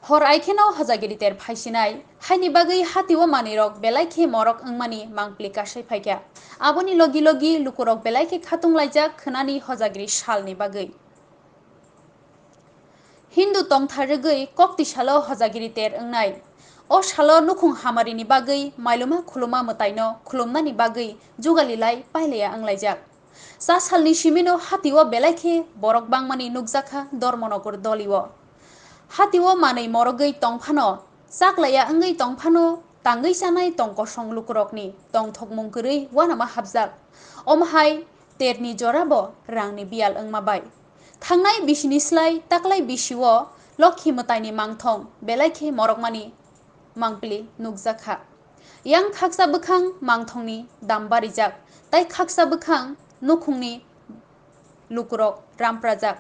hor aikheno hajagiri ter phaisinaai haini bagui hatiwo manirok Bahaikhe Morok wngmani mangpli kasai phaikya aboni logi logi lukurok Bahaikhe Khwnlaijak khwnani hajagiri salni bagui Hindu tongtharugui kokti salo hajagiri ter wngnai o salo nukhung hamarini bagui mailuma khuluma mwtaino khulumnani bagui jugalilai pailaya wnglaijak sa salni simino hatiwo Bahaikhe borok bangmani nukjakha dormonogur doliwo hatiwo manui morogui tongphano chaklaya wngui tongphano tangui sanai tongkosong lukurokni tongthokmung kwrui wanama habjak omhai terni jorabo rangni bial wngmabai thangnai bisini slai taklai bisio lokhi mwtaini mangthong Bahaikhe morokmani mangpli nukjakha yang khaksa bwkhang mangthongni dam barijak tai khaksa bwkhang nukhungni lukurok ramprajak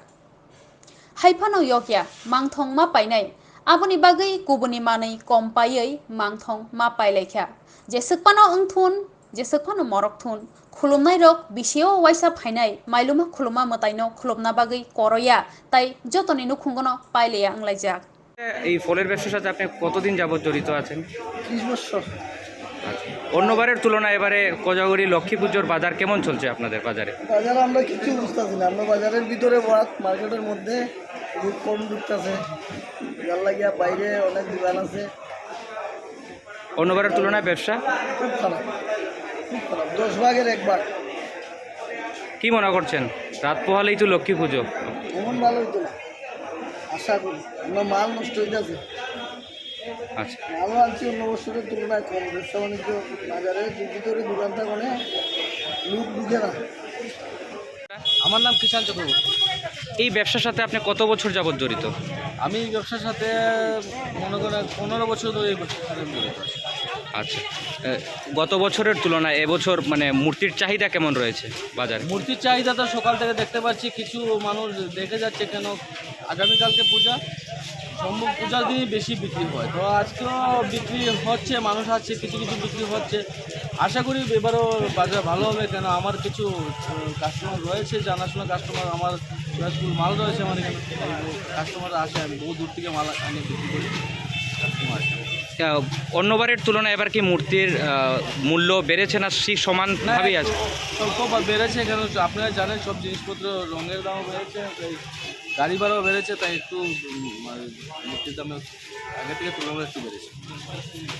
haifano yokya mangthong ma painai aboni bagui kubuni manui kom paiei mangthong ma pailaikha jesukpano wngthun jesukpano morok thun khulumnai rok bisio waisa phainai mailuma khuluma mwtaino khulumna bagui koroya tai jotoni nukhungono pailaya wnglaijak এই ফলের ব্যবসার সাথে আপনি কতদিন যাবত জড়িত আছেন? 30 বছর। অন্যবারের তুলনায় এবারে কোজাগরি লক্ষ্মী পুজোর বাজার কেমন চলছে আপনাদের বাজারে? বাজারে আমরা কিছু বুঝতেছি না, আমরা বাজারের ভিতরে মার্কেটের মধ্যে খুব কম ঢুকতেছে, যার লাগিয়া বাইরে অনেক দোকান আছে। অন্যবারের তুলনায় ব্যবসা খুব খারাপ, খুব খারাপ, 10 ভাগের 1 ভাগ। কি মনে করছেন রাত পোহালেই তো লক্ষ্মী পুজো, এমন ভালো হইতো না আশা করি, আমরা মাল নষ্ট হয়ে যাচ্ছে। আচ্ছা, মালও আনছি অন্য বছরের তুলনায় কম, ব্যবসা বাণিজ্য বাজারে ভিতরে দোকান থাকলে লোক ঢুকে না। আমার নাম কিষান চক্রবর্তী। এই ব্যবসার সাথে আপনি কত বছর যাবত জড়িত? আমি এই ব্যবসার সাথে মনে করেন 15 বছর ধরে এই ব্যবসার সাথে জড়িত আছি। আচ্ছা, গত বছরের তুলনায় এবছর মানে মূর্তির চাহিদা কেমন রয়েছে বাজারে? মূর্তির চাহিদা তো সকাল থেকে দেখতে পাচ্ছি, কিছু মানুষ দেখে যাচ্ছে, কেন আগামীকালকে পূজা, সম্ভব পূজার দিনই বেশি বিক্রি হয়, তো আজকেও বিক্রি হচ্ছে, মানুষ আছে, কিছু কিছু বিক্রি হচ্ছে। আশা করি এবারও বাজার ভালো হবে, কেন আমার কিছু কাস্টমার রয়েছে, জানাশোনা কাস্টমার, আমার মাল রয়েছে, আমার এখানে কাস্টমার আসে, আমি বহু দূর থেকে মাল এনে বিক্রি করি, কাস্টমার আসে। অন্যবারের তুলনায় এবার কি মূর্তির মূল্য বেড়েছে না সমানভাবেই আছে? স্বল্প বেড়েছে, কেন আপনারা জানেন সব জিনিসপত্র রঙের দামও বেড়েছে, গাড়ি ভাড়াও বেড়েছে, তাই একটু মূর্তির দামে আগে থেকে তুলনায় একটু বেড়েছে।